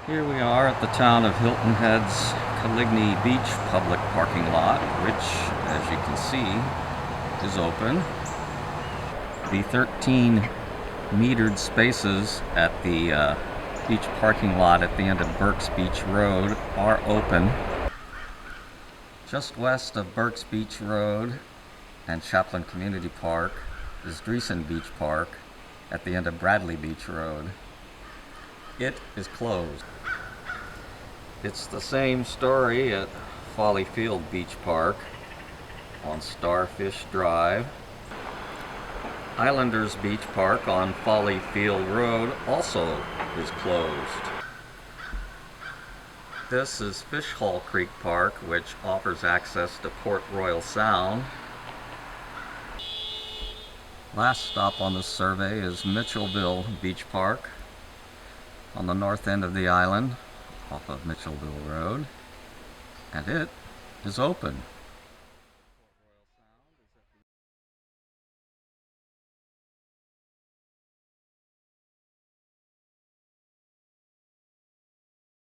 Here we are at the town of Hilton Head's Coligny Beach public parking lot, which, as you can see, is open. The 13 metered spaces at the beach parking lot at the end of Burke's Beach Road are open. Just west of Burke's Beach Road and Chaplin Community Park is Dreesen Beach Park at the end of Bradley Beach Road. It is closed. It's the same story at Folly Field Beach Park on Starfish Drive. Islanders Beach Park on Folly Field Road also is closed. This is Fishhole Creek Park, which offers access to Port Royal Sound. Last stop on this survey is Mitchellville Beach Park on the north end of the island off of Mitchellville Road, and it is open.